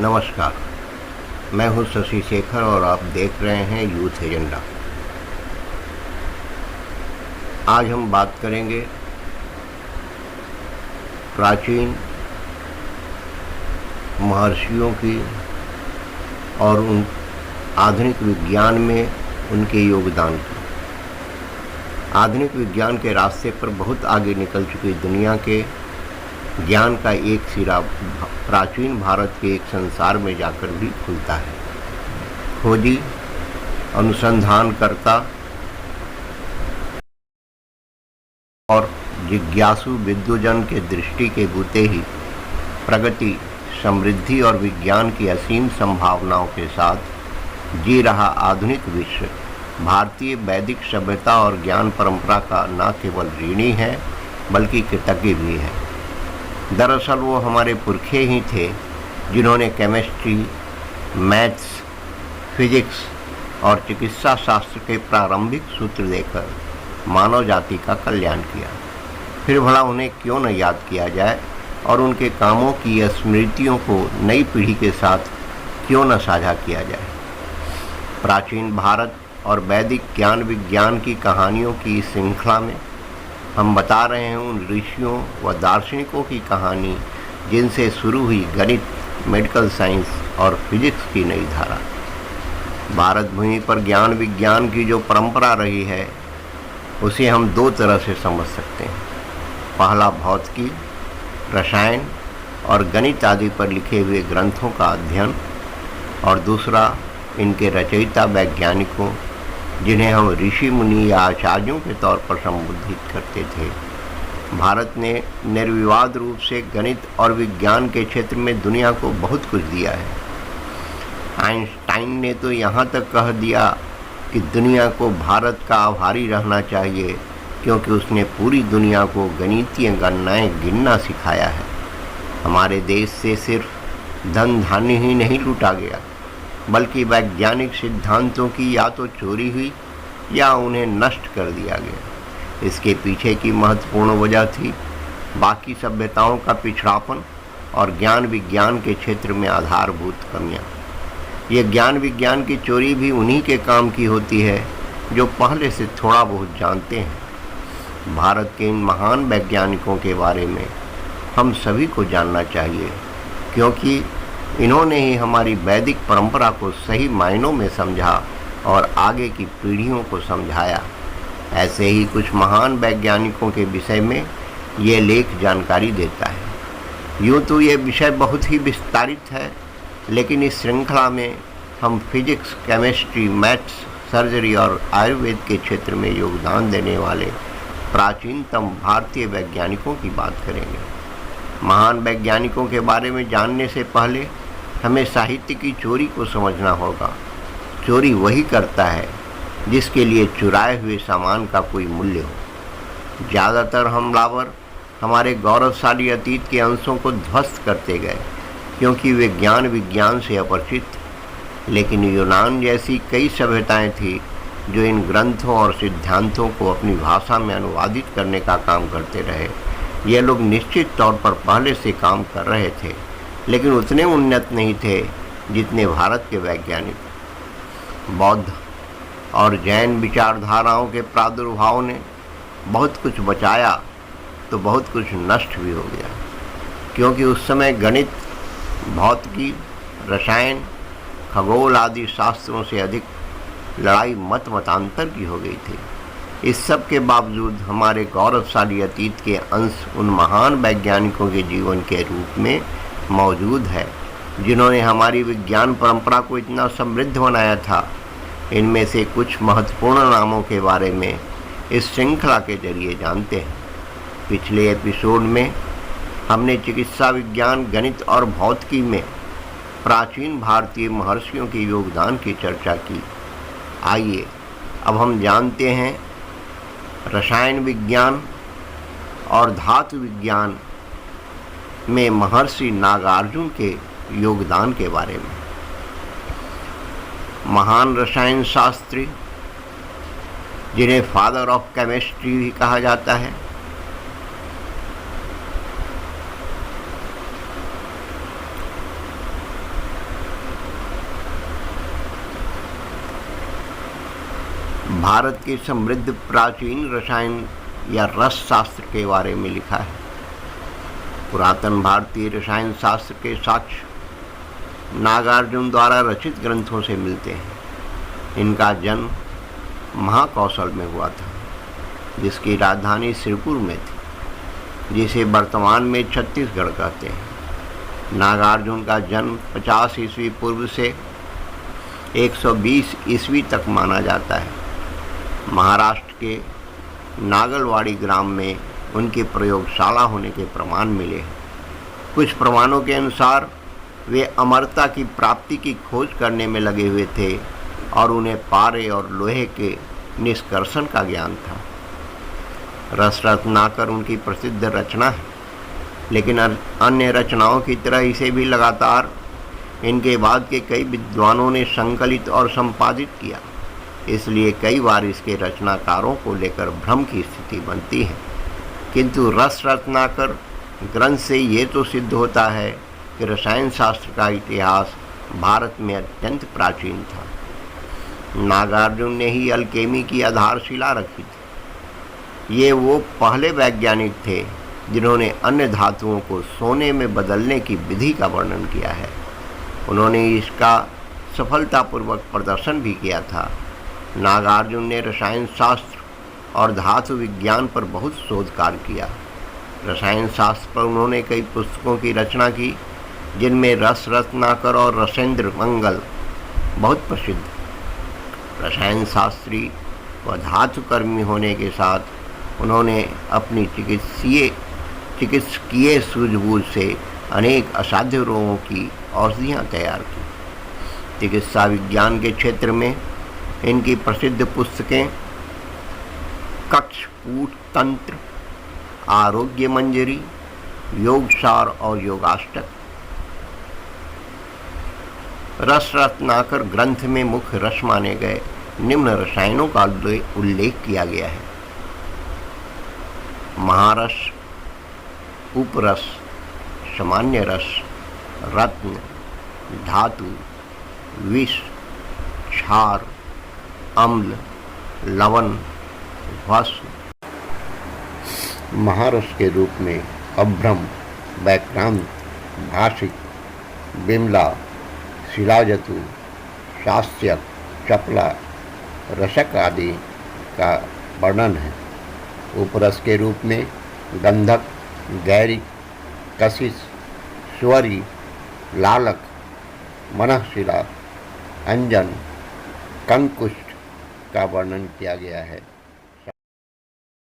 नमस्कार, मैं हूं शशि शेखर और आप देख रहे हैं यूथ एजेंडा। आज हम बात करेंगे प्राचीन महर्षियों की और उन आधुनिक विज्ञान में उनके योगदान की। आधुनिक विज्ञान के रास्ते पर बहुत आगे निकल चुकी दुनिया के ज्ञान का एक सिरा प्राचीन भारत के एक संसार में जाकर भी खुलता है। खोजी, अनुसंधानकर्ता और जिज्ञासु विद्वजन के दृष्टि के बूते ही प्रगति, समृद्धि और विज्ञान की असीम संभावनाओं के साथ जी रहा आधुनिक विश्व भारतीय वैदिक सभ्यता और ज्ञान परंपरा का न केवल ऋणी है बल्कि कृतज्ञ भी है। दरअसल वो हमारे पुरखे ही थे जिन्होंने केमिस्ट्री, मैथ्स, फिजिक्स और चिकित्सा शास्त्र के प्रारंभिक सूत्र देकर मानव जाति का कल्याण किया। फिर भला उन्हें क्यों न याद किया जाए और उनके कामों की स्मृतियों को नई पीढ़ी के साथ क्यों न साझा किया जाए। प्राचीन भारत और वैदिक ज्ञान विज्ञान की कहानियों की इस श्रृंखला में हम बता रहे हैं उन ऋषियों व दार्शनिकों की कहानी जिनसे शुरू हुई गणित, मेडिकल साइंस और फिजिक्स की नई धारा। भारत भूमि पर ज्ञान विज्ञान की जो परंपरा रही है उसे हम दो तरह से समझ सकते हैं। पहला भौतिकी, रसायन और गणित आदि पर लिखे हुए ग्रंथों का अध्ययन, और दूसरा इनके रचयिता वैज्ञानिकों जिन्हें हम ऋषि मुनि या आचार्यों के तौर पर संबोधित करते थे। भारत ने निर्विवाद रूप से गणित और विज्ञान के क्षेत्र में दुनिया को बहुत कुछ दिया है। आइंस्टाइन ने तो यहाँ तक कह दिया कि दुनिया को भारत का आभारी रहना चाहिए क्योंकि उसने पूरी दुनिया को गणितीय गणनाएं गिनना सिखाया है। हमारे देश से सिर्फ धन धान्य ही नहीं लूटा गया बल्कि वैज्ञानिक सिद्धांतों की या तो चोरी हुई या उन्हें नष्ट कर दिया गया। इसके पीछे की महत्वपूर्ण वजह थी बाकी सभ्यताओं का पिछड़ापन और ज्ञान विज्ञान के क्षेत्र में आधारभूत कमियां। ये ज्ञान विज्ञान की चोरी भी उन्हीं के काम की होती है जो पहले से थोड़ा बहुत जानते हैं। भारत के इन महान वैज्ञानिकों के बारे में हम सभी को जानना चाहिए क्योंकि इन्होंने ही हमारी वैदिक परंपरा को सही मायनों में समझा और आगे की पीढ़ियों को समझाया। ऐसे ही कुछ महान वैज्ञानिकों के विषय में ये लेख जानकारी देता है। यूँ तो ये विषय बहुत ही विस्तारित है, लेकिन इस श्रृंखला में हम फिजिक्स, केमिस्ट्री, मैथ्स, सर्जरी और आयुर्वेद के क्षेत्र में योगदान देने वाले प्राचीनतम भारतीय वैज्ञानिकों की बात करेंगे। महान वैज्ञानिकों के बारे में जानने से पहले हमें साहित्य की चोरी को समझना होगा। चोरी वही करता है जिसके लिए चुराए हुए सामान का कोई मूल्य हो। ज़्यादातर हमलावर हमारे गौरवशाली अतीत के अंशों को ध्वस्त करते गए क्योंकि वे ज्ञान विज्ञान से अपरिचित थे। लेकिन यूनान जैसी कई सभ्यताएं थी जो इन ग्रंथों और सिद्धांतों को अपनी भाषा में अनुवादित करने का काम करते रहे। ये लोग निश्चित तौर पर पहले से काम कर रहे थे लेकिन उतने उन्नत नहीं थे जितने भारत के वैज्ञानिक। बौद्ध और जैन विचारधाराओं के प्रादुर्भाव ने बहुत कुछ बचाया तो बहुत कुछ नष्ट भी हो गया क्योंकि उस समय गणित, भौतिकी, रसायन, खगोल आदि शास्त्रों से अधिक लड़ाई मतांतर की हो गई थी। इस सब के बावजूद हमारे गौरवशाली अतीत के अंश उन महान वैज्ञानिकों के जीवन के रूप में मौजूद है जिन्होंने हमारी विज्ञान परंपरा को इतना समृद्ध बनाया था। इनमें से कुछ महत्वपूर्ण नामों के बारे में इस श्रृंखला के जरिए जानते हैं। पिछले एपिसोड में हमने चिकित्सा विज्ञान, गणित और भौतिकी में प्राचीन भारतीय महर्षियों के योगदान की चर्चा की। आइए अब हम जानते हैं रसायन विज्ञान और धातु विज्ञान में महर्षि नागार्जुन के योगदान के बारे में। महान रसायन शास्त्री जिन्हें फादर ऑफ केमिस्ट्री भी कहा जाता है, भारत के समृद्ध प्राचीन रसायन या रस शास्त्र के बारे में लिखा है। पुरातन भारतीय रसायन शास्त्र के साक्ष्य नागार्जुन द्वारा रचित ग्रंथों से मिलते हैं। इनका जन्म महाकौशल में हुआ था, जिसकी राजधानी सिरपुर में थी, जिसे वर्तमान में छत्तीसगढ़ कहते हैं। नागार्जुन का जन्म 50 ईस्वी पूर्व से 120 ईस्वी तक माना जाता है। महाराष्ट्र के नागलवाड़ी ग्राम में उनकी प्रयोगशाला होने के प्रमाण मिले हैं। कुछ प्रमाणों के अनुसार वे अमरता की प्राप्ति की खोज करने में लगे हुए थे और उन्हें पारे और लोहे के निष्कर्षण का ज्ञान था। रस रत्नाकर उनकी प्रसिद्ध रचना है, लेकिन अन्य रचनाओं की तरह इसे भी लगातार इनके बाद के कई विद्वानों ने संकलित और संपादित किया। इसलिए कई बार इसके रचनाकारों को लेकर भ्रम की स्थिति बनती है। किंतु रस रत्नाकर ग्रंथ से ये तो सिद्ध होता है कि रसायन शास्त्र का इतिहास भारत में अत्यंत प्राचीन था। नागार्जुन ने ही अल्केमी की आधारशिला रखी थी। ये वो पहले वैज्ञानिक थे जिन्होंने अन्य धातुओं को सोने में बदलने की विधि का वर्णन किया है। उन्होंने इसका सफलतापूर्वक प्रदर्शन भी किया था। नागार्जुन ने रसायन शास्त्र और धातु विज्ञान पर बहुत शोध कार्य किया। रसायन शास्त्र पर उन्होंने कई पुस्तकों की रचना की, जिनमें रस रत्नाकर और रसेंद्र मंगल बहुत प्रसिद्ध। रसायन शास्त्री व धातुकर्मी होने के साथ उन्होंने अपनी चिकित्सकीय सूझबूझ से अनेक असाध्य रोगों की औषधियाँ तैयार की। चिकित्सा विज्ञान के क्षेत्र में इनकी प्रसिद्ध पुस्तकें कक्षकूट तंत्र, आरोग्य मंजरी, योगसार और योगाष्टक। रस रत्नाकर ग्रंथ में मुख्य रस माने गए निम्न रसायनों का उल्लेख किया गया है: महारस, उपरस, सामान्य रस, रत्न, धातु, विष, क्षार, अम्ल, लवण, भस्म। महारस के रूप में अभ्रम, वैक्रांत, भाषिक, बिमला, शिलाजतु, शास्यक, चपला, रसक आदि का वर्णन है। उपरस के रूप में गंधक, गैरिक, कशिश, स्वरी, लालक, मनःशिला, अंजन, कंकुष्ठ का वर्णन किया गया है।